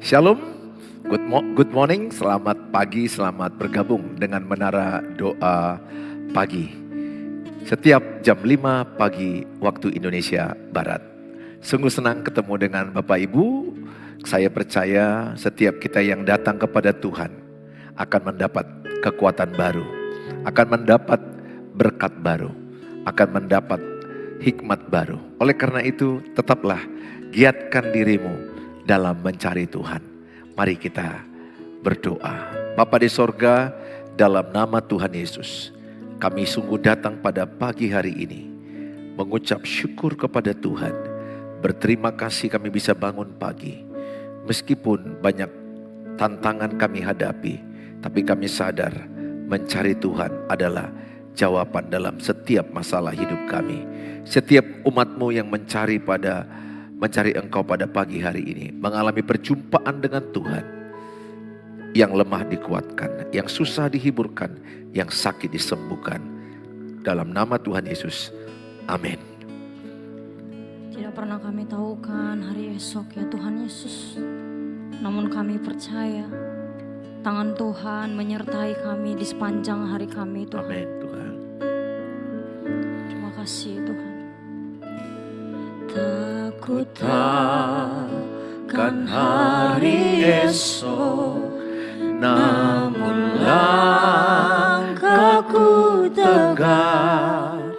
Shalom, good morning, selamat pagi, selamat bergabung dengan Menara Doa Pagi. Setiap jam 5 pagi waktu Indonesia Barat. Sungguh senang ketemu dengan Bapak Ibu. Saya percaya setiap kita yang datang kepada Tuhan akan mendapat kekuatan baru, akan mendapat berkat baru, akan mendapat hikmat baru. Oleh karena itu, tetaplah giatkan dirimu dalam mencari Tuhan. Mari kita berdoa. Bapa di sorga, dalam nama Tuhan Yesus, kami sungguh datang pada pagi hari ini mengucap syukur kepada Tuhan. Berterima kasih kami bisa bangun pagi. Meskipun banyak tantangan kami hadapi, tapi kami sadar mencari Tuhan adalah jawaban dalam setiap masalah hidup kami. Setiap umat-Mu yang mencari Engkau pada pagi hari ini, mengalami perjumpaan dengan Tuhan. Yang lemah dikuatkan, yang susah dihiburkan, yang sakit disembuhkan. Dalam nama Tuhan Yesus, amin. Tidak pernah kami tahukan hari esok ya Tuhan Yesus. Namun kami percaya tangan Tuhan menyertai kami di sepanjang hari kami Tuhan. Amin Tuhan. Terima kasih Tuhan. Ku takkan hari esok, namun langkahku tegak.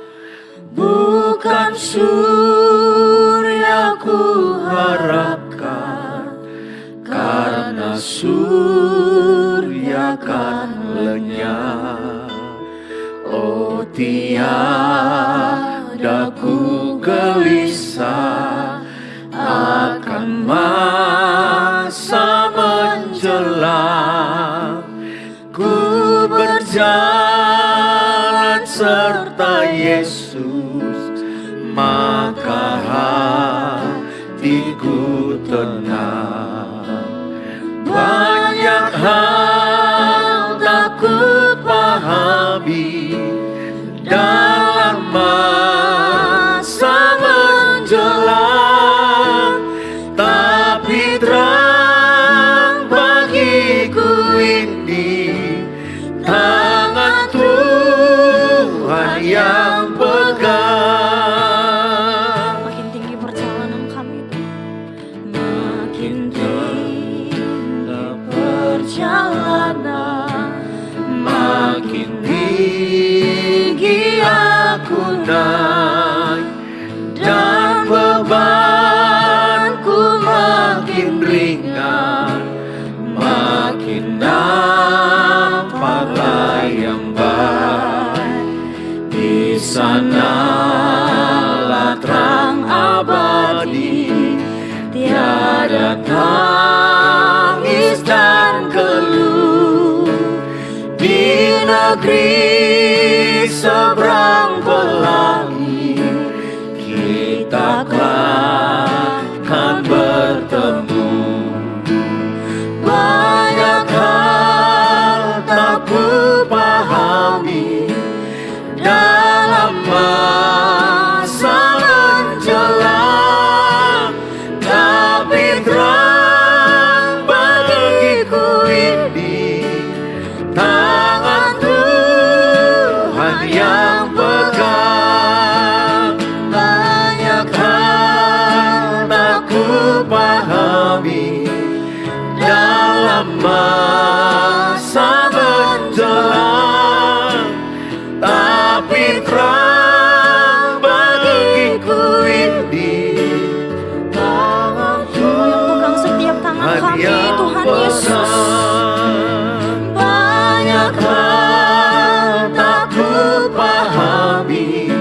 Bukan surya ku harapkan, karena surya kan lenyap. Oh tiada ku gelisah akan masa menjelang. Ku berjalan serta Yesus, maka hatiku tenang. Banyak hal tak ku pahami dalam masa menjelang, tapi terang bagiku ini tangan Tuhan yang pegang. Makin tinggi perjalanan kami Makin tinggi perjalanan, makin tinggi aku naik, dan bebanku makin ringan, makin nampaklah yang baik. Di sanalah terang abadi, tiada tangis dan keluh. Di negeri seberang pelangi kita akan bertemu. Banyak hal tak ku pahami dalam masa menjelang, tapi terang bagiku ini tangan Tuhan yang pegang. Banyak hal tak ku pahami dalam masa menjelang, tapi terang bagiku ini tangan pegang setiap tangan kami Tuhan Yesus. Banyak hal tak ku pahami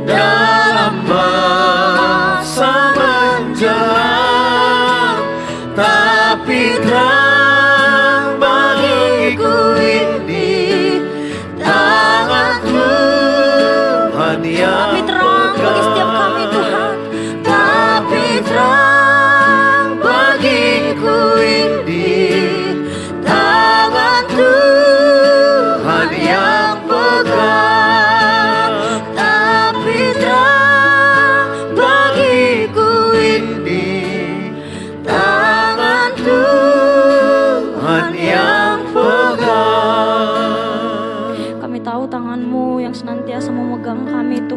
dalam masa menjelang, tapi terang bagiku ini tangan Tuhan yang Tapi terang bagi setiap kami Tuhan. tapi terang bagiku ini tangan Tuhan yang pegang. Tapi terang bagiku ini tangan Tuhan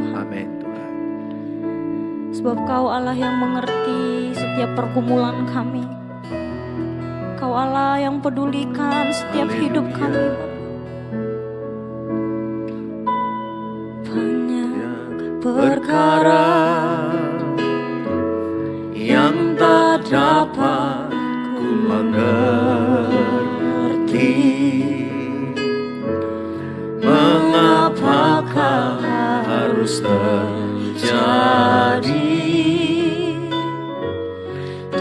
Tuhan. Amin Tuhan. Sebab Kau Allah yang mengerti setiap pergumulan kami. Kau Allah yang pedulikan setiap hidup kami. Banyak perkara yang tak dapat ku mengerti, mengapakah harus terjadi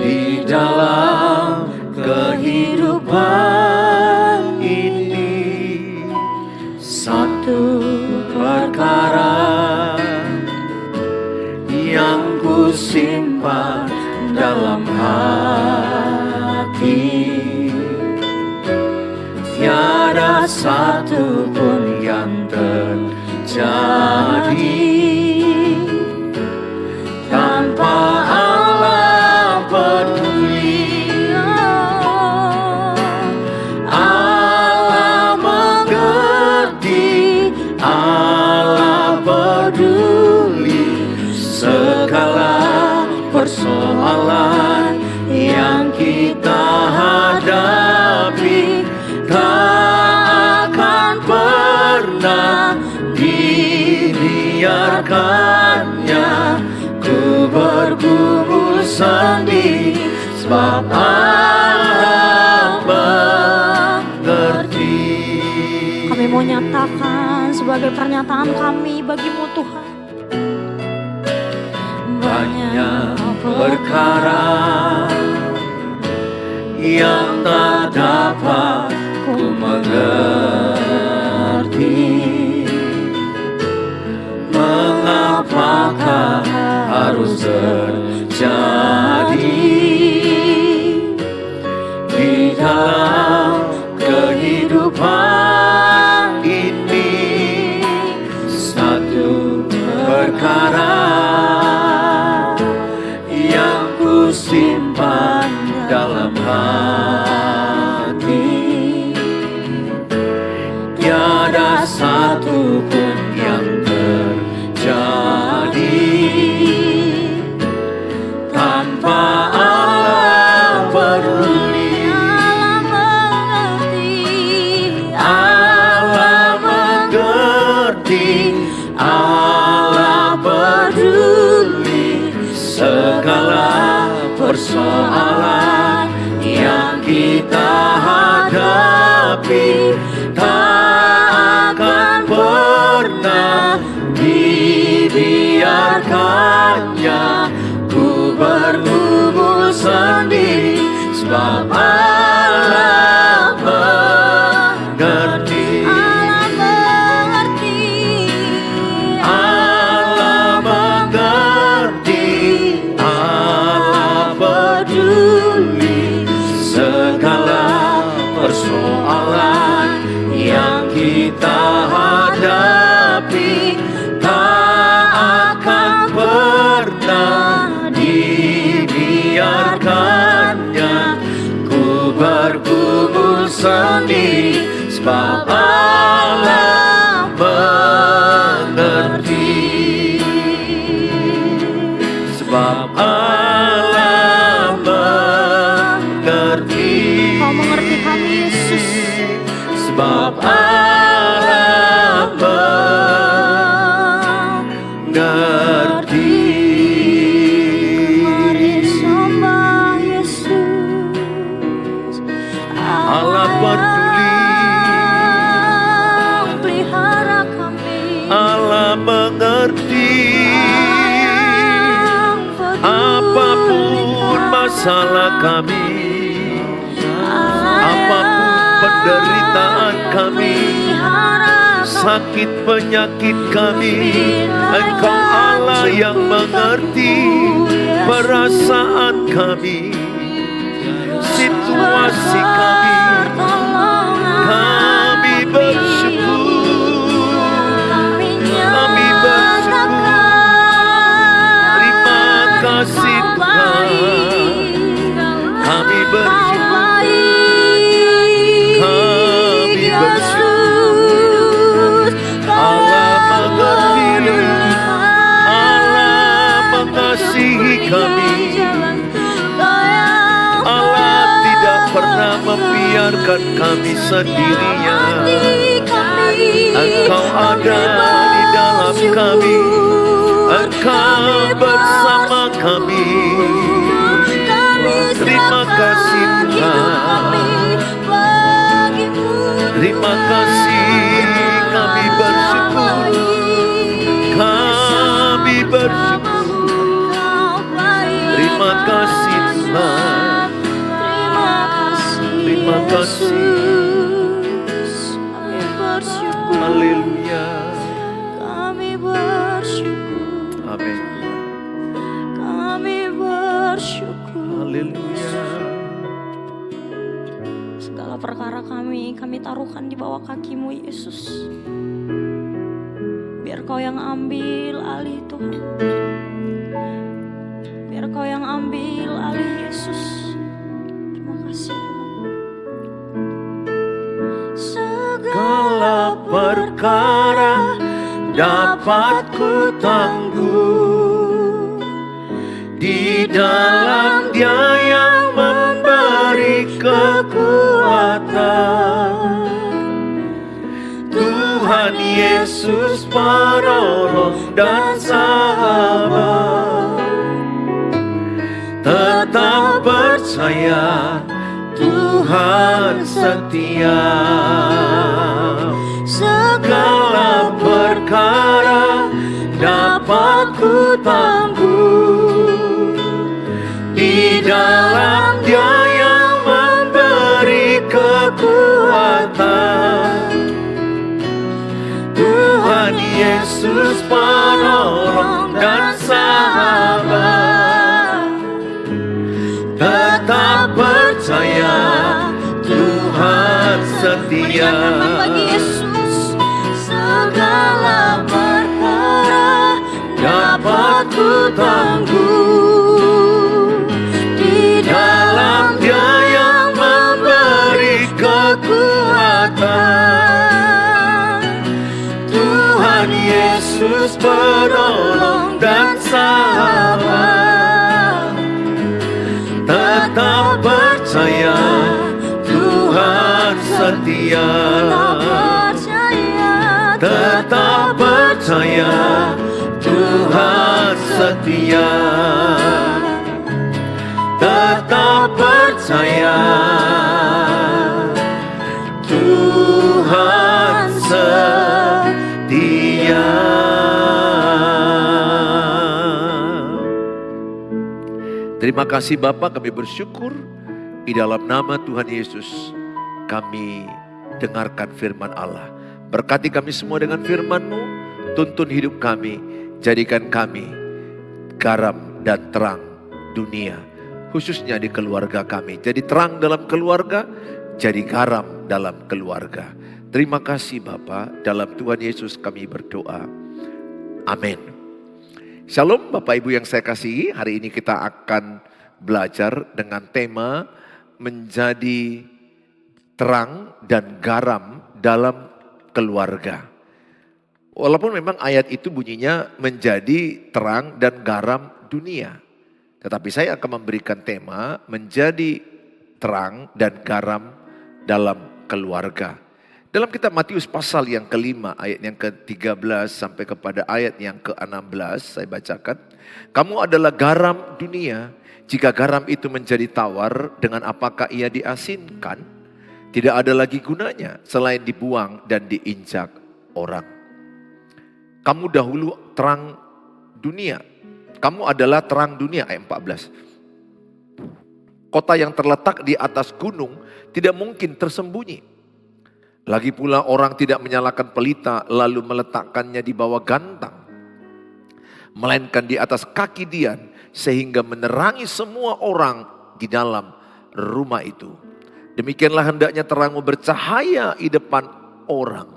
di dalam kehidupan ini. Satu perkara yang ku simpan dalam hati, tiada satu pun yang terjadi tanpa Allah peduli. Allah mengerti, Allah peduli segala persoalan yang kita hadapi. Tak akan pernah dibiarkannya ku bergumul sendiri, sebab Allah mengerti. Kami mau nyatakan sebagai pernyataan kami bagimu Tuhan. Banyak perkara yang tak dapat ku mengerti, mengapakah harus terjadi di dalam kehidupan ini. Satu perkara yang ku simpan dalam hati, tiada satu pun yang terjadi tanpa Allah peduli. Allah mengerti, Allah peduli segala persoalan yang kita hadapi. Tak akan pernah dibiarkannya ku bergumul sendiri, sebab Allah mengerti. Allah mengerti, Allah peduli segala persoalan yang kita hadapi. Tak akan pernah dibiarkannya ku bergumul sendiri, sebab Allah mengerti. Sebab Allah mengerti. Kau mengerti kami Yesus. Sebab Allah mengerti. Mari sembah Yesus. Allah peduli, yang pelihara kami. Allah mengerti. Yang Apapun masalah kami, apapun penderitaan kami, sakit penyakit kami, Engkau Allah yang mengerti perasaan kami, situasi kami. Kami bersyukur, kami bersyukur. Terima kasih Tuhan, kami bersyukur, kami bersyukur. Allah mengerti, biarkan kami sendirian. Engkau ada di dalam kami, Engkau bersama kami. Terima kasih Tuhan, terima kasih, kami bersyukur, kami bersyukur. Terima kasih Tuhan, terima kasih. Haleluya. Kami bersyukur, Amin. kami bersyukur. Haleluya. Segala perkara kami taruhkan di bawah kaki-Mu Yesus. Biar Kau yang ambil alih Tuhan. Biar Kau yang ambil alih Yesus. Terima kasih Tuhan. Segala perkara dapat ku tangguh di dalam Dia yang memberi kekuatan. Tuhan Yesus penolong dan sahabat. Tetap percaya Tuhan setia. Segala perkara dapat ku tangguh di dalam Dia yang memberi kekuatan. Tuhan Yesus penolong dan sahabat. Tetap percaya Tuhan setia. Bagi Yesus segala perkara dapat ku tangguh di dalam Dia yang memberi kekuatan. Tuhan Yesus penolong dan sahabat. Tetap percaya Tuhan setia. Tetap percaya Tuhan setia. Tetap percaya Tuhan setia. Terima kasih Bapa, kami bersyukur di dalam nama Tuhan Yesus kami dengarkan firman Allah. Berkati kami semua dengan firman-Mu, tuntun hidup kami, jadikan kami garam dan terang dunia, khususnya di keluarga kami. Jadi terang dalam keluarga, jadi garam dalam keluarga. Terima kasih Bapa, dalam Tuhan Yesus kami berdoa. Amin. Shalom Bapak Ibu yang saya kasihi, hari ini kita akan belajar dengan tema menjadi terang dan garam dalam keluarga. Walaupun memang ayat itu bunyinya menjadi terang dan garam dunia. Tetapi saya akan memberikan tema menjadi terang dan garam dalam keluarga. Dalam kitab Matius pasal yang kelima ayat yang ke-13 sampai kepada ayat yang ke-16 saya bacakan. Kamu adalah garam dunia. Jika garam itu menjadi tawar, dengan apakah ia diasinkan? Tidak ada lagi gunanya selain dibuang dan diinjak orang. Kamu dahulu terang dunia. Kamu adalah terang dunia, ayat 14. Kota yang terletak di atas gunung tidak mungkin tersembunyi. Lagi pula orang tidak menyalakan pelita lalu meletakkannya di bawah gantang, melainkan di atas kaki dian sehingga menerangi semua orang di dalam rumah itu. Demikianlah hendaknya terangmu bercahaya di depan orang,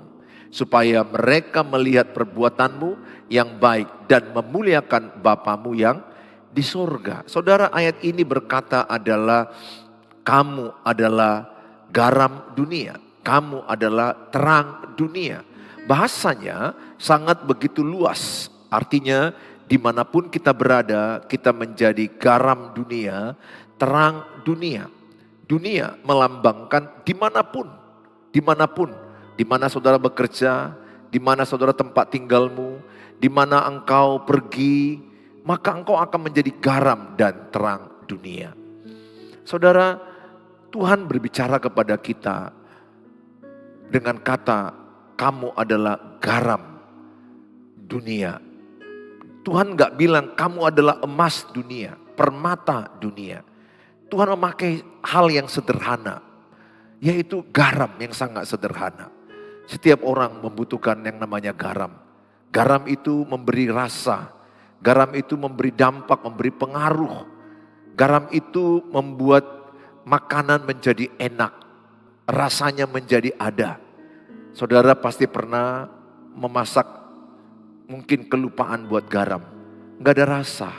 supaya mereka melihat perbuatanmu yang baik dan memuliakan Bapamu yang di sorga. Saudara, ayat ini berkata adalah kamu adalah garam dunia. Kamu adalah terang dunia. Bahasanya sangat begitu luas. Artinya dimanapun kita berada, kita menjadi garam dunia, terang dunia. Dunia melambangkan dimanapun, di mana saudara bekerja, di mana saudara tempat tinggalmu, di mana engkau pergi, maka engkau akan menjadi garam dan terang dunia. Saudara, Tuhan berbicara kepada kita dengan kata, kamu adalah garam dunia. Tuhan gak bilang kamu adalah emas dunia, permata dunia. Tuhan memakai hal yang sederhana, yaitu garam yang sangat sederhana. Setiap orang membutuhkan yang namanya garam. Garam itu memberi rasa, garam itu memberi dampak, memberi pengaruh. Garam itu membuat makanan menjadi enak, rasanya menjadi ada. Saudara pasti pernah memasak, mungkin kelupaan buat garam, gak ada rasa.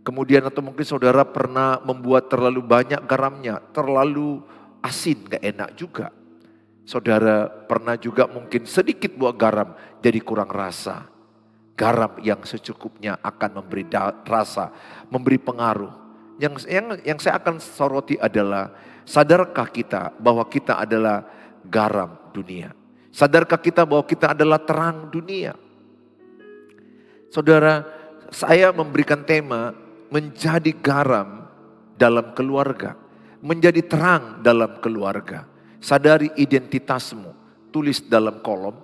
Kemudian atau mungkin saudara pernah membuat terlalu banyak garamnya, terlalu asin, gak enak juga. Saudara pernah juga mungkin sedikit buat garam, jadi kurang rasa. Garam yang secukupnya akan memberi rasa, memberi pengaruh. Yang saya akan soroti adalah, sadarkah kita bahwa kita adalah garam dunia? Sadarkah kita bahwa kita adalah terang dunia? Saudara, saya memberikan tema menjadi garam dalam keluarga, menjadi terang dalam keluarga. Sadari identitasmu, tulis dalam kolom,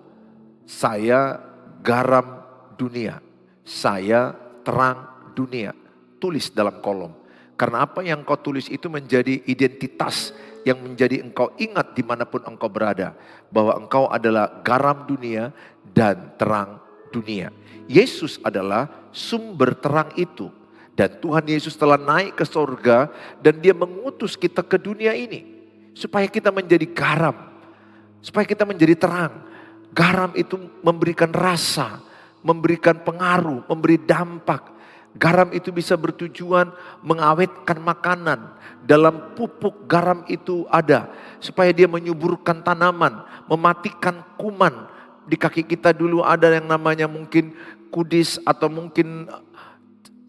saya garam dunia, saya terang dunia, tulis dalam kolom. Karena apa yang kau tulis itu menjadi identitas yang menjadi engkau ingat dimanapun engkau berada. Bahwa engkau adalah garam dunia dan terang dunia. Yesus adalah sumber terang itu. Dan Tuhan Yesus telah naik ke surga dan dia mengutus kita ke dunia ini. Supaya kita menjadi garam, supaya kita menjadi terang. Garam itu memberikan rasa, memberikan pengaruh, memberi dampak. Garam itu bisa bertujuan mengawetkan makanan. Dalam pupuk garam itu ada, supaya dia menyuburkan tanaman, mematikan kuman. Di kaki kita dulu ada yang namanya mungkin kudis atau mungkin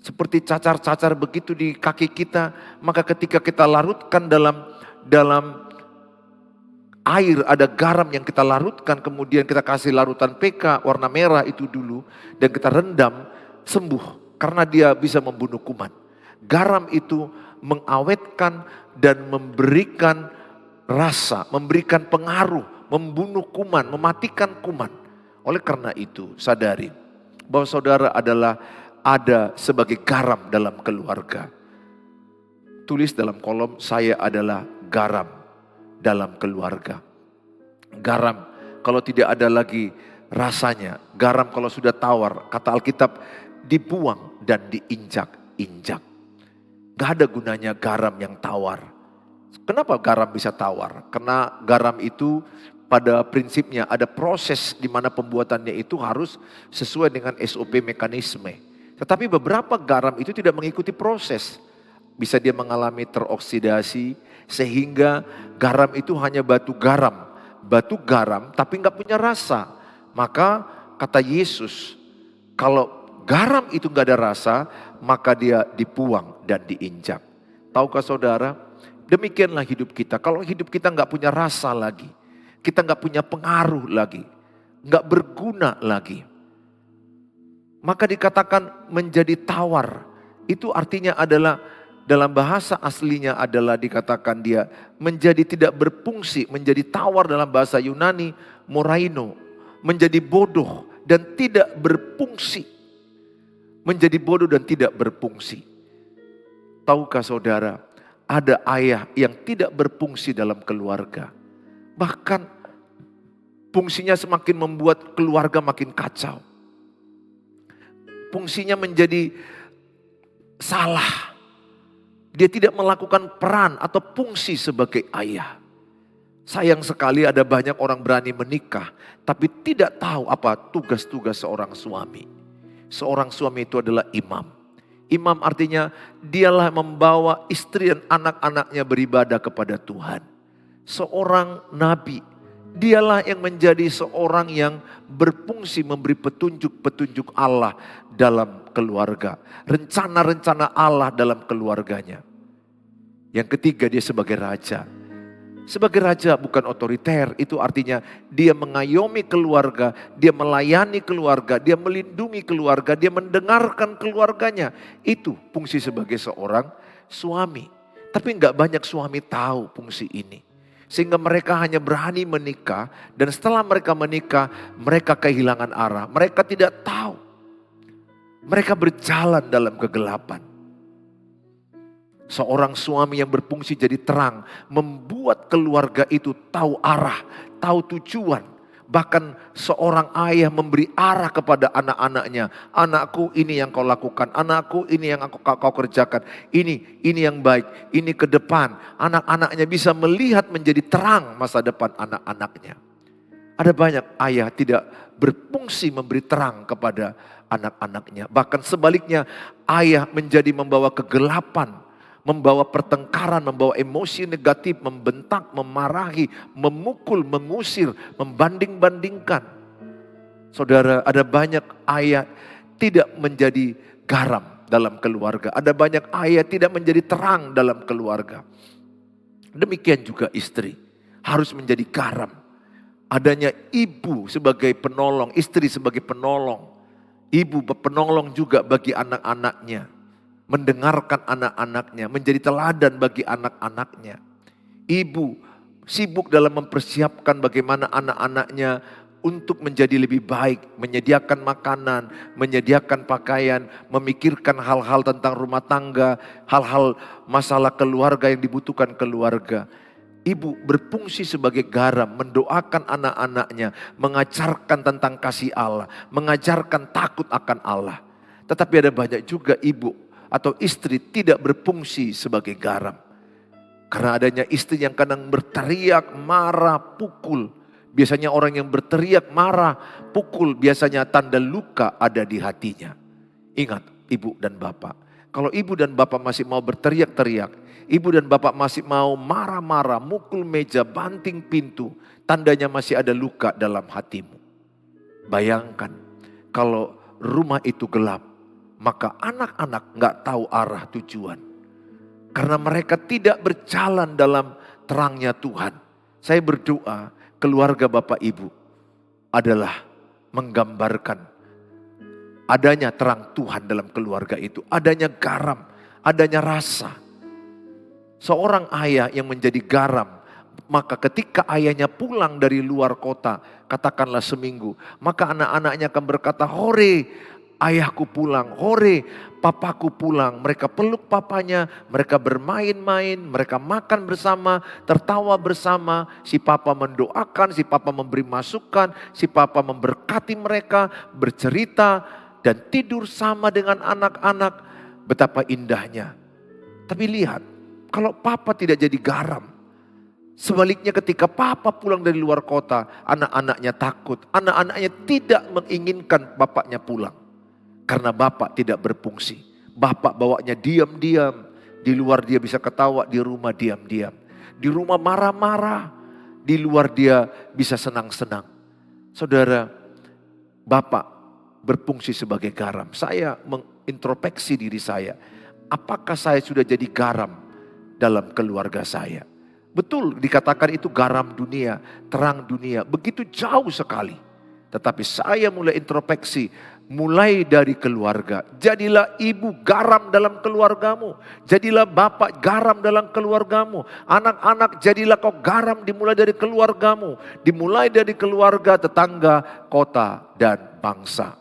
seperti cacar-cacar begitu di kaki kita. Maka ketika kita larutkan dalam air, ada garam yang kita larutkan, kemudian kita kasih larutan PK warna merah itu dulu, dan kita rendam, sembuh karena dia bisa membunuh kuman. Garam itu mengawetkan dan memberikan rasa, memberikan pengaruh, membunuh kuman, mematikan kuman. Oleh karena itu, sadari bahwa saudara ada sebagai garam dalam keluarga. Tulis dalam kolom, saya adalah garam dalam keluarga. Garam kalau tidak ada lagi rasanya, garam kalau sudah tawar, kata Alkitab dibuang dan diinjak-injak. Gak ada gunanya garam yang tawar. Kenapa garam bisa tawar? Karena garam itu pada prinsipnya ada proses di mana pembuatannya itu harus sesuai dengan SOP mekanisme. Tetapi beberapa garam itu tidak mengikuti proses. Bisa dia mengalami teroksidasi sehingga garam itu hanya batu garam. Batu garam tapi gak punya rasa. Maka kata Yesus, kalau garam itu gak ada rasa, maka dia dibuang dan diinjak. Tahukah saudara, demikianlah hidup kita. Kalau hidup kita gak punya rasa lagi, kita gak punya pengaruh lagi, gak berguna lagi, maka dikatakan menjadi tawar. Itu artinya adalah, dalam bahasa aslinya adalah dikatakan dia menjadi tidak berfungsi, menjadi tawar dalam bahasa Yunani, moraino, menjadi bodoh dan tidak berfungsi. Menjadi bodoh dan tidak berfungsi. Tahukah saudara, ada ayah yang tidak berfungsi dalam keluarga. Bahkan fungsinya semakin membuat keluarga makin kacau. Fungsinya menjadi salah. Dia tidak melakukan peran atau fungsi sebagai ayah. Sayang sekali ada banyak orang berani menikah, tapi tidak tahu apa tugas-tugas seorang suami. Seorang suami itu adalah imam. Imam artinya dialah membawa istri dan anak-anaknya beribadah kepada Tuhan. Seorang nabi, dialah yang menjadi seorang yang berfungsi memberi petunjuk-petunjuk Allah dalam keluarga. Rencana-rencana Allah dalam keluarganya. Yang ketiga, dia sebagai raja. Sebagai raja bukan otoriter, itu artinya dia mengayomi keluarga, dia melayani keluarga, dia melindungi keluarga, dia mendengarkan keluarganya. Itu fungsi sebagai seorang suami. Tapi nggak banyak suami tahu fungsi ini. Sehingga mereka hanya berani menikah, dan setelah mereka menikah, mereka kehilangan arah. Mereka tidak tahu. Mereka berjalan dalam kegelapan. Seorang suami yang berfungsi jadi terang, membuat keluarga itu tahu arah, tahu tujuan. Bahkan seorang ayah memberi arah kepada anak-anaknya. Anakku, ini yang kau lakukan. Anakku, ini yang kau kerjakan. Ini yang baik. Ini ke depan. Anak-anaknya bisa melihat menjadi terang masa depan anak-anaknya. Ada banyak ayah tidak berfungsi memberi terang kepada anak-anaknya. Bahkan sebaliknya, ayah menjadi membawa kegelapan, membawa pertengkaran, membawa emosi negatif, membentak, memarahi, memukul, mengusir, membanding-bandingkan. Saudara, ada banyak ayah tidak menjadi garam dalam keluarga. Ada banyak ayah tidak menjadi terang dalam keluarga. Demikian juga istri harus menjadi garam. Adanya ibu sebagai penolong, istri sebagai penolong. Ibu penolong juga bagi anak-anaknya. Mendengarkan anak-anaknya, menjadi teladan bagi anak-anaknya. Ibu sibuk dalam mempersiapkan bagaimana anak-anaknya untuk menjadi lebih baik, menyediakan makanan, menyediakan pakaian, memikirkan hal-hal tentang rumah tangga, hal-hal masalah keluarga yang dibutuhkan keluarga. Ibu berfungsi sebagai garam, mendoakan anak-anaknya, mengajarkan tentang kasih Allah, mengajarkan takut akan Allah. Tetapi ada banyak juga ibu atau istri tidak berfungsi sebagai garam. Karena adanya istri yang kadang berteriak, marah, pukul. Biasanya orang yang berteriak, marah, pukul, biasanya tanda luka ada di hatinya. Ingat ibu dan bapak. Kalau ibu dan bapak masih mau berteriak-teriak, ibu dan bapak masih mau marah-marah, mukul meja, banting pintu, tandanya masih ada luka dalam hatimu. Bayangkan kalau rumah itu gelap, maka anak-anak gak tahu arah tujuan. Karena mereka tidak berjalan dalam terangnya Tuhan. Saya berdoa keluarga Bapak Ibu adalah menggambarkan adanya terang Tuhan dalam keluarga itu. Adanya garam, adanya rasa. Seorang ayah yang menjadi garam, maka ketika ayahnya pulang dari luar kota, katakanlah seminggu, maka anak-anaknya akan berkata, "Hore, ayahku pulang, hore, papaku pulang." Mereka peluk papanya, mereka bermain-main, mereka makan bersama, tertawa bersama. Si papa mendoakan, si papa memberi masukan, si papa memberkati mereka, bercerita dan tidur sama dengan anak-anak. Betapa indahnya. Tapi lihat, kalau papa tidak jadi garam, sebaliknya ketika papa pulang dari luar kota, anak-anaknya takut, anak-anaknya tidak menginginkan bapaknya pulang. Karena bapak tidak berfungsi. Bapak bawanya diam-diam. Di luar dia bisa ketawa, di rumah diam-diam. Di rumah marah-marah. Di luar dia bisa senang-senang. Saudara, bapak berfungsi sebagai garam. Saya mengintrospeksi diri saya. Apakah saya sudah jadi garam dalam keluarga saya? Betul dikatakan itu garam dunia, terang dunia. Begitu jauh sekali. Tetapi saya mulai introspeksi, mulai dari keluarga. Jadilah ibu garam dalam keluargamu. Jadilah bapak garam dalam keluargamu. Anak-anak jadilah kau garam dimulai dari keluargamu. Dimulai dari keluarga, tetangga, kota, dan bangsa.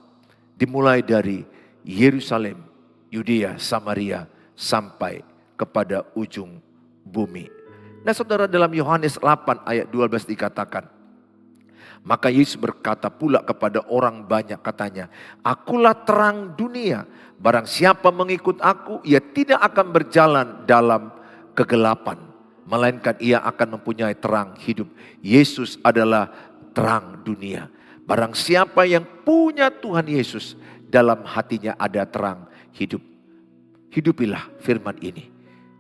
Dimulai dari Yerusalem, Yudea, Samaria, sampai kepada ujung bumi. Nah saudara, dalam Yohanes 8 ayat 12 dikatakan, maka Yesus berkata pula kepada orang banyak, katanya, "Akulah terang dunia. Barang siapa mengikut aku, ia tidak akan berjalan dalam kegelapan, melainkan ia akan mempunyai terang hidup." Yesus adalah terang dunia. Barang siapa yang punya Tuhan Yesus, dalam hatinya ada terang hidup. Hidupilah firman ini.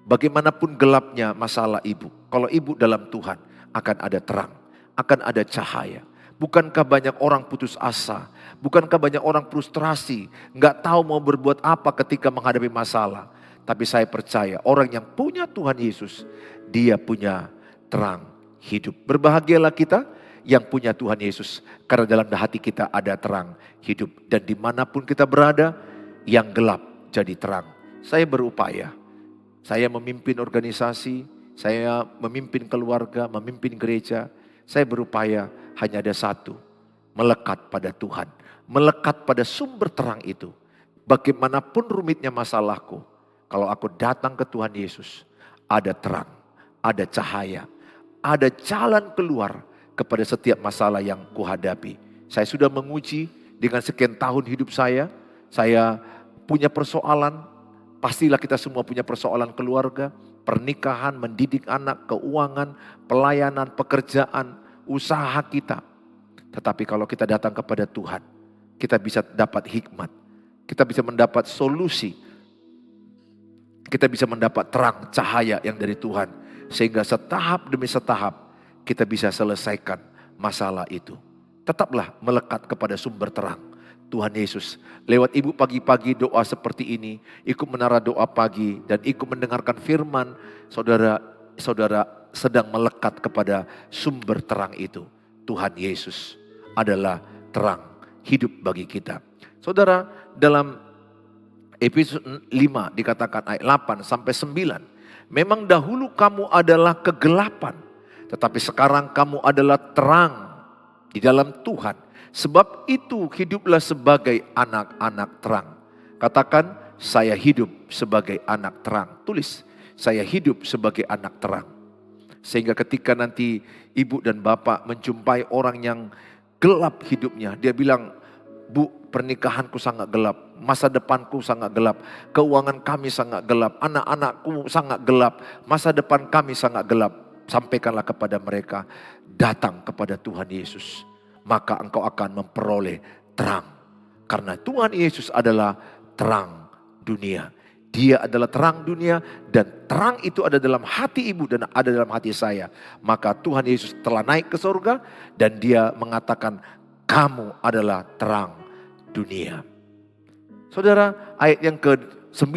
Bagaimanapun gelapnya masalah ibu, kalau ibu dalam Tuhan akan ada terang, akan ada cahaya. Bukankah banyak orang putus asa? Bukankah banyak orang frustrasi? Gak tahu mau berbuat apa ketika menghadapi masalah. Tapi saya percaya orang yang punya Tuhan Yesus, dia punya terang hidup. Berbahagialah kita yang punya Tuhan Yesus, karena dalam hati kita ada terang hidup. Dan dimanapun kita berada, yang gelap jadi terang. Saya berupaya, saya memimpin organisasi, saya memimpin keluarga, memimpin gereja. Saya berupaya hanya ada satu, melekat pada Tuhan. Melekat pada sumber terang itu. Bagaimanapun rumitnya masalahku, kalau aku datang ke Tuhan Yesus, ada terang, ada cahaya, ada jalan keluar kepada setiap masalah yang kuhadapi. Saya sudah menguji dengan sekian tahun hidup saya punya persoalan, pastilah kita semua punya persoalan keluarga, pernikahan, mendidik anak, keuangan, pelayanan, pekerjaan, usaha kita. Tetapi kalau kita datang kepada Tuhan, kita bisa dapat hikmat, kita bisa mendapat solusi, kita bisa mendapat terang, cahaya yang dari Tuhan. Sehingga setahap demi setahap kita bisa selesaikan masalah itu. Tetaplah melekat kepada sumber terang, Tuhan Yesus. Lewat ibu pagi-pagi doa seperti ini, ikut menara doa pagi dan ikut mendengarkan firman, saudara sedang melekat kepada sumber terang itu. Tuhan Yesus adalah terang hidup bagi kita. Saudara, dalam Efesus 5 dikatakan ayat 8 sampai 9. Memang dahulu kamu adalah kegelapan, tetapi sekarang kamu adalah terang di dalam Tuhan. Sebab itu hiduplah sebagai anak-anak terang. Katakan, saya hidup sebagai anak terang. Tulis, saya hidup sebagai anak terang. Sehingga ketika nanti ibu dan bapak menjumpai orang yang gelap hidupnya, dia bilang, Bu, pernikahanku sangat gelap, masa depanku sangat gelap, keuangan kami sangat gelap, anak-anakku sangat gelap, masa depan kami sangat gelap. Sampaikanlah kepada mereka, datang kepada Tuhan Yesus, maka engkau akan memperoleh terang. Karena Tuhan Yesus adalah terang dunia. Dia adalah terang dunia dan terang itu ada dalam hati ibu dan ada dalam hati saya. Maka Tuhan Yesus telah naik ke surga dan dia mengatakan, kamu adalah terang dunia. Saudara, ayat yang ke-9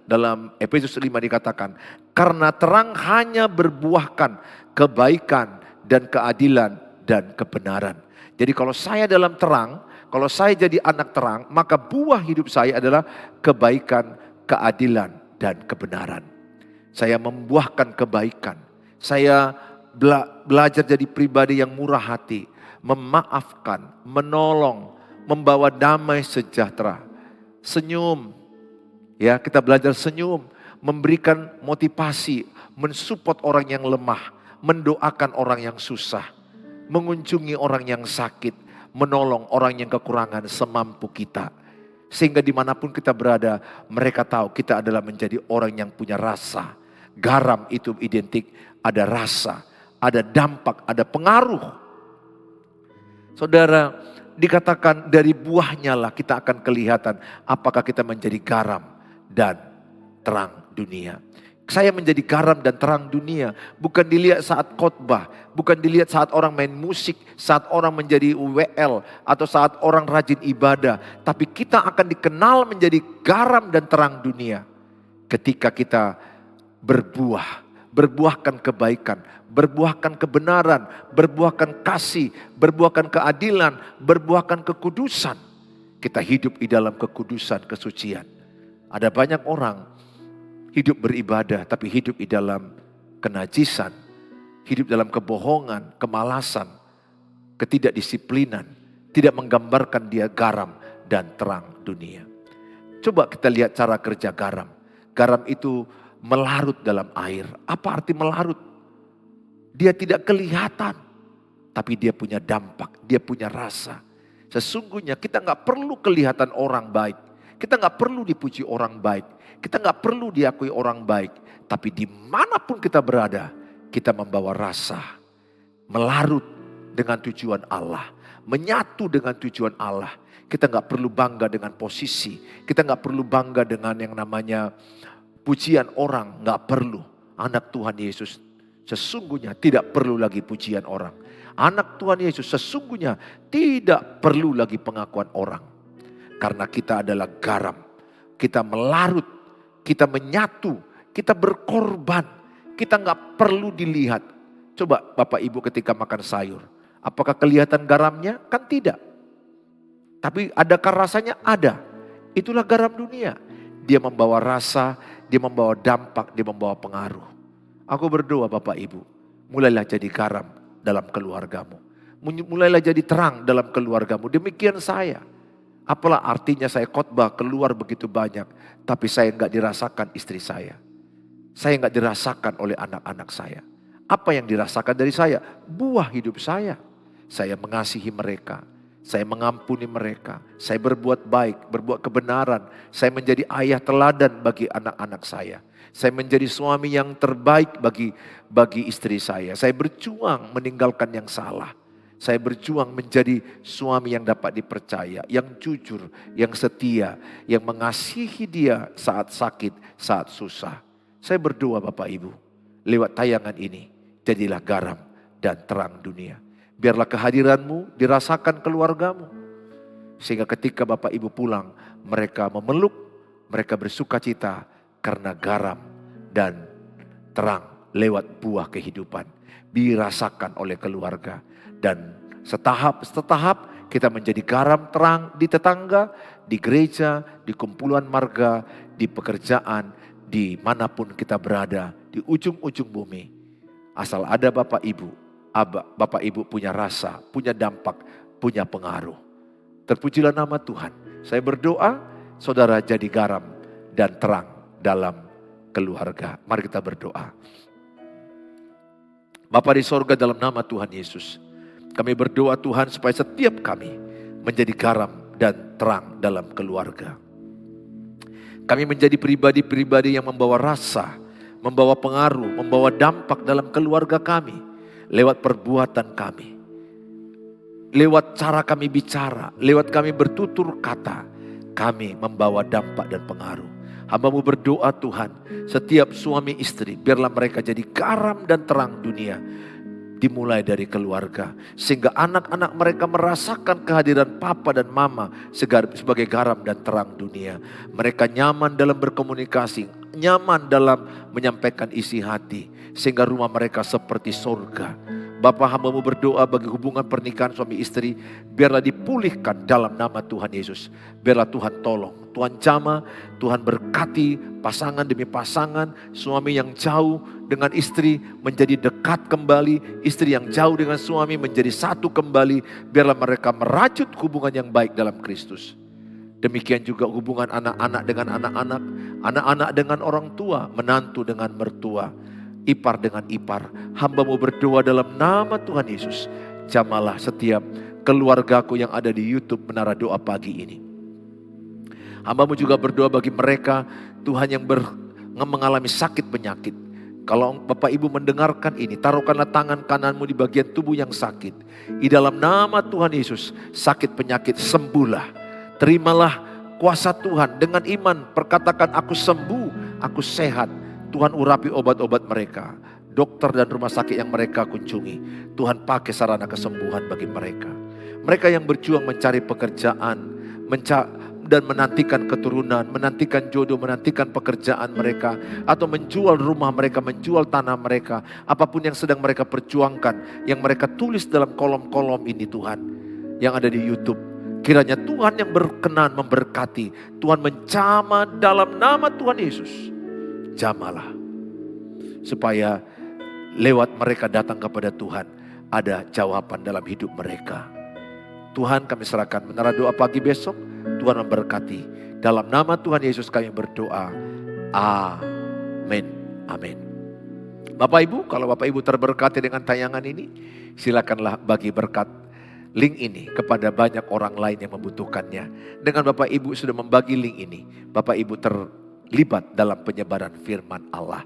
dalam Efesus 5 dikatakan, karena terang hanya berbuahkan kebaikan dan keadilan dan kebenaran. Jadi kalau saya dalam terang, kalau saya jadi anak terang, maka buah hidup saya adalah kebaikan, keadilan dan kebenaran. Saya membuahkan kebaikan. Saya belajar jadi pribadi yang murah hati, memaafkan, menolong, membawa damai sejahtera, senyum. Ya, kita belajar senyum, memberikan motivasi, mensupport orang yang lemah, mendoakan orang yang susah, mengunjungi orang yang sakit, menolong orang yang kekurangan semampu kita. Sehingga dimanapun kita berada, mereka tahu kita adalah menjadi orang yang punya rasa. Garam itu identik ada rasa, ada dampak, ada pengaruh. Saudara, dikatakan dari buahnya lah kita akan kelihatan apakah kita menjadi garam dan terang dunia. Saya menjadi garam dan terang dunia bukan dilihat saat khotbah, bukan dilihat saat orang main musik, saat orang menjadi WL atau saat orang rajin ibadah, tapi kita akan dikenal menjadi garam dan terang dunia ketika kita berbuahkan kebaikan, berbuahkan kebenaran, berbuahkan kasih, berbuahkan keadilan, berbuahkan kekudusan. Kita hidup di dalam kekudusan, kesucian. Ada banyak orang hidup beribadah tapi hidup di dalam kenajisan, hidup dalam kebohongan, kemalasan, ketidakdisiplinan, tidak menggambarkan dia garam dan terang dunia. Coba kita lihat cara kerja garam. Garam itu melarut dalam air. Apa arti melarut? Dia tidak kelihatan, tapi dia punya dampak, dia punya rasa. Sesungguhnya kita gak perlu kelihatan orang baik. Kita gak perlu dipuji orang baik. Kita gak perlu diakui orang baik. Tapi dimanapun kita berada, kita membawa rasa. Melarut dengan tujuan Allah. Menyatu dengan tujuan Allah. Kita gak perlu bangga dengan posisi. Kita gak perlu bangga dengan yang namanya pujian orang, gak perlu. Anak Tuhan Yesus sesungguhnya tidak perlu lagi pujian orang. Anak Tuhan Yesus sesungguhnya tidak perlu lagi pengakuan orang. Karena kita adalah garam. Kita melarut, kita menyatu, kita berkorban, kita nggak perlu dilihat. Coba Bapak Ibu ketika makan sayur, apakah kelihatan garamnya? Kan tidak. Tapi adakah rasanya? Ada. Itulah garam dunia. Dia membawa rasa, dia membawa dampak, dia membawa pengaruh. Aku berdoa Bapak Ibu, mulailah jadi garam dalam keluargamu. Mulailah jadi terang dalam keluargamu. Demikian saya. Apalah artinya saya khotbah keluar begitu banyak, tapi saya enggak dirasakan istri saya. Saya enggak dirasakan oleh anak-anak saya. Apa yang dirasakan dari saya? Buah hidup saya. Saya mengasihi mereka. Saya mengampuni mereka. Saya berbuat baik, berbuat kebenaran. Saya menjadi ayah teladan bagi anak-anak saya. Saya menjadi suami yang terbaik bagi istri saya. Saya berjuang meninggalkan yang salah. Saya berjuang menjadi suami yang dapat dipercaya, yang jujur, yang setia, yang mengasihi dia saat sakit, saat susah. Saya berdoa Bapak Ibu, lewat tayangan ini, jadilah garam dan terang dunia. Biarlah kehadiranmu dirasakan keluargamu. Sehingga ketika Bapak Ibu pulang, mereka memeluk, mereka bersuka cita karena garam dan terang lewat buah kehidupan. Dirasakan oleh keluarga. Dan setahap kita menjadi garam terang di tetangga, di gereja, di kumpulan marga, di pekerjaan, dimanapun kita berada, di ujung-ujung bumi. Asal ada Bapak Ibu punya rasa, punya dampak, punya pengaruh. Terpujilah nama Tuhan. Saya berdoa, saudara jadi garam dan terang dalam keluarga. Mari kita berdoa. Bapa di sorga, dalam nama Tuhan Yesus, kami berdoa Tuhan supaya setiap kami menjadi garam dan terang dalam keluarga. Kami menjadi pribadi-pribadi yang membawa rasa, membawa pengaruh, membawa dampak dalam keluarga kami. Lewat perbuatan kami. Lewat cara kami bicara, lewat kami bertutur kata. Kami membawa dampak dan pengaruh. Hamba-Mu berdoa Tuhan, setiap suami istri biarlah mereka jadi garam dan terang dunia. Dimulai dari keluarga. Sehingga anak-anak mereka merasakan kehadiran papa dan mama sebagai garam dan terang dunia. Mereka nyaman dalam berkomunikasi, nyaman dalam menyampaikan isi hati. Sehingga rumah mereka seperti surga. Bapa, hamba-Mu berdoa bagi hubungan pernikahan suami istri. Biarlah dipulihkan dalam nama Tuhan Yesus. Biarlah Tuhan tolong, Tuhan jamah, Tuhan berkati pasangan demi pasangan. Suami yang jauh dengan istri menjadi dekat kembali. Istri yang jauh dengan suami menjadi satu kembali. Biarlah mereka merajut hubungan yang baik dalam Kristus. Demikian juga hubungan anak-anak dengan anak-anak. Anak-anak dengan orang tua, menantu dengan mertua. Ipar dengan ipar. Hamba-Mu berdoa dalam nama Tuhan Yesus. Jamalah setiap keluargaku yang ada di YouTube Menara Doa Pagi ini. Hamba-Mu juga berdoa bagi mereka Tuhan yang mengalami sakit penyakit. Kalau Bapak Ibu mendengarkan ini, taruhkanlah tangan kananmu di bagian tubuh yang sakit. Di dalam nama Tuhan Yesus, sakit penyakit sembuhlah. Terimalah kuasa Tuhan dengan iman. Perkatakan, aku sembuh, aku sehat. Tuhan urapi obat-obat mereka. Dokter dan rumah sakit yang mereka kunjungi, Tuhan pakai sarana kesembuhan bagi mereka. Mereka yang berjuang mencari pekerjaan, dan menantikan keturunan, menantikan jodoh, menantikan pekerjaan mereka, atau menjual rumah mereka, menjual tanah mereka, apapun yang sedang mereka perjuangkan, yang mereka tulis dalam kolom-kolom ini Tuhan, yang ada di YouTube. Kiranya Tuhan yang berkenan memberkati, Tuhan menjamah dalam nama Tuhan Yesus. Jamalah, supaya lewat mereka datang kepada Tuhan, ada jawaban dalam hidup mereka. Tuhan, kami serahkan Menara Doa Pagi besok, Tuhan memberkati. Dalam nama Tuhan Yesus kami berdoa. Amin. Amin. Bapak Ibu, kalau Bapak Ibu terberkati dengan tayangan ini, silakanlah bagi berkat link ini kepada banyak orang lain yang membutuhkannya. Dengan Bapak Ibu sudah membagi link ini, Bapak Ibu terlibat dalam penyebaran firman Allah.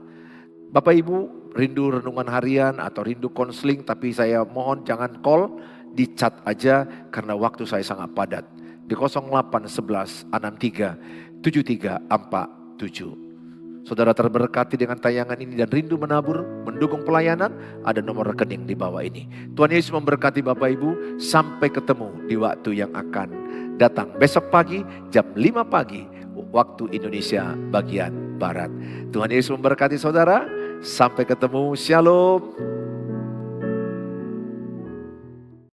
Bapak Ibu rindu renungan harian atau rindu konseling, tapi saya mohon jangan call, di chat aja karena waktu saya sangat padat. Di 0811 63 7347. Saudara terberkati dengan tayangan ini dan rindu menabur, mendukung pelayanan, ada nomor rekening di bawah ini. Tuhan Yesus memberkati Bapak Ibu, sampai ketemu di waktu yang akan datang. Besok pagi jam 5 pagi waktu Indonesia bagian Barat. Tuhan Yesus memberkati saudara. Sampai ketemu. Shalom.